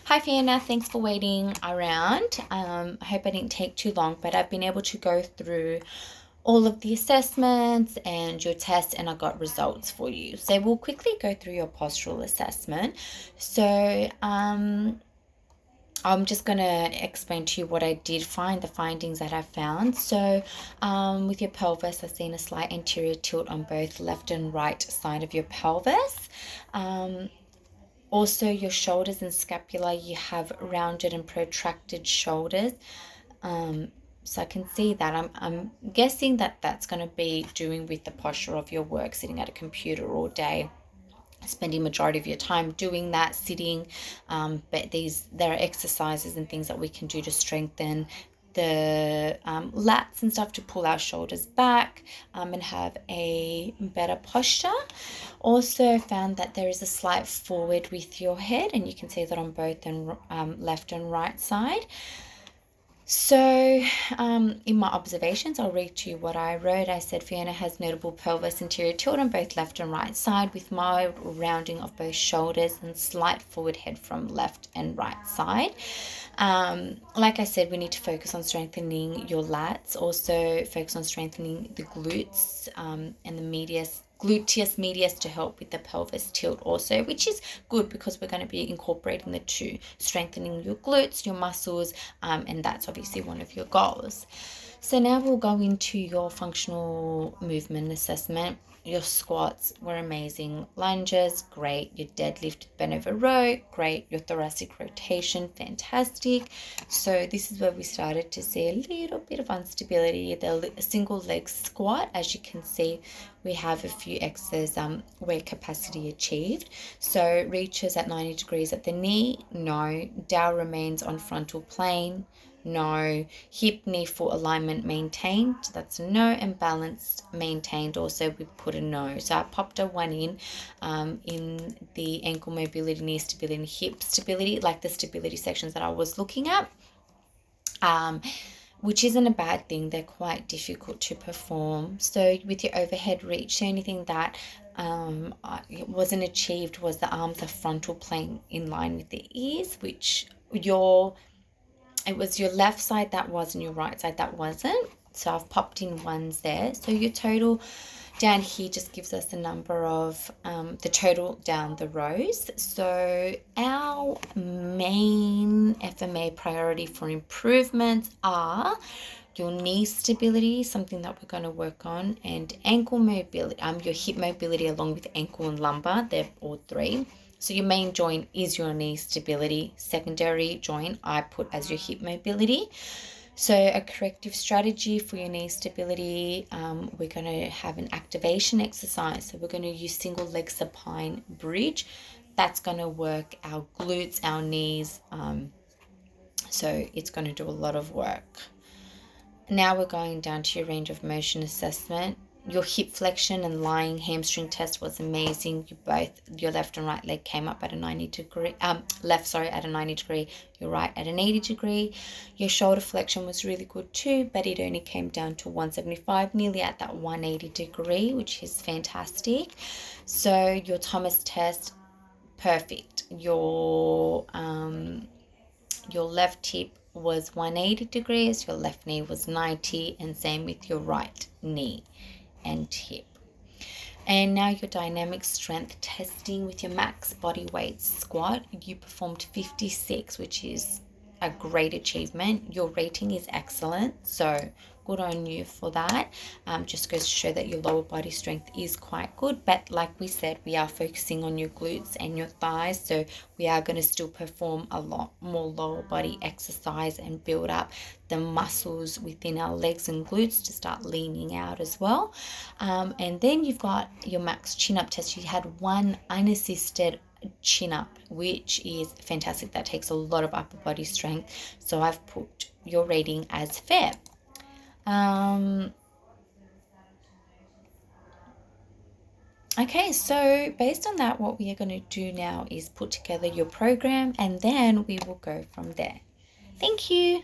Hi Fiona, thanks for waiting around. I hope I didn't take too long, but I've been able to go through all of the assessments and your tests, and I got results for you. So we'll quickly go through your postural assessment. So I'm just going to explain to you what I did find, the findings that I found. So with your pelvis, I've seen a slight anterior tilt on both left and right side of your pelvis. Also, your shoulders and scapula, you have rounded and protracted shoulders. So I can see that. I'm guessing that that's going to be doing with the posture of your work, sitting at a computer all day, spending majority of your time doing that, sitting. But there are exercises and things that we can do to strengthen the lats and stuff to pull our shoulders back and have a better posture. Also found that there is a slight forward with your head, and you can see that on both and left and right side. So, in my observations, I'll read to you what I wrote. I said Fiona has notable pelvis anterior tilt on both left and right side, with mild rounding of both shoulders and slight forward head from left and right side. Like I said, we need to focus on strengthening your lats, also focus on strengthening the glutes and the gluteus medius to help with the pelvis tilt also, which is good because we're going to be incorporating the two, strengthening your glutes, your muscles, and that's obviously one of your goals. So now we'll go into your functional movement assessment. Your squats were amazing. Lunges, great. Your deadlift bent over row, great. Your thoracic rotation, fantastic. So this is where we started to see a little bit of instability. The single leg squat, as you can see, we have a few exercises weight capacity achieved. So reaches at 90 degrees at the knee, no. Dow remains on frontal plane, no. Hip knee foot alignment maintained, that's a no. And balanced maintained, also we put a no. So I popped a 1 in the ankle mobility, knee stability, and hip stability, like the stability sections that I was looking at, which isn't a bad thing. They're quite difficult to perform. So with your overhead reach, the only thing that wasn't achieved was the arms are frontal plane in line with the ears, which it was your left side that was and your right side that wasn't. So I've popped in 1s there. So your total down here just gives us a number of the total down the rows. So our main FMA priority for improvements are your knee stability, something that we're going to work on, and ankle mobility, your hip mobility along with ankle and lumbar. They're all 3. So your main joint is your knee stability. Secondary joint I put as your hip mobility. So a corrective strategy for your knee stability, we're going to have an activation exercise. So we're going to use single leg supine bridge. That's going to work our glutes, our knees. So it's going to do a lot of work. Now we're going down to your range of motion assessment. Your hip flexion and lying hamstring test was amazing. Your left and right leg came up at a 90 degree, left at a 90 degree, your right at an 80 degree. Your shoulder flexion was really good too, but it only came down to 175, nearly at that 180 degree, which is fantastic. So your Thomas test, perfect. Your left hip was 180 degrees, your left knee was 90, and same with your right knee and hip. And now your dynamic strength testing with your max body weight squat, you performed 56, which is a great achievement. Your rating is excellent, so good on you for that. Just goes to show that your lower body strength is quite good, but like we said, we are focusing on your glutes and your thighs, so we are going to still perform a lot more lower body exercise and build up the muscles within our legs and glutes to start leaning out as well. And then you've got your max chin up test. You had 1 unassisted chin up, which is fantastic. That takes a lot of upper body strength, so I've put your rating as fair. Okay, so based on that, what we are going to do now is put together your program, and then we will go from there. Thank you.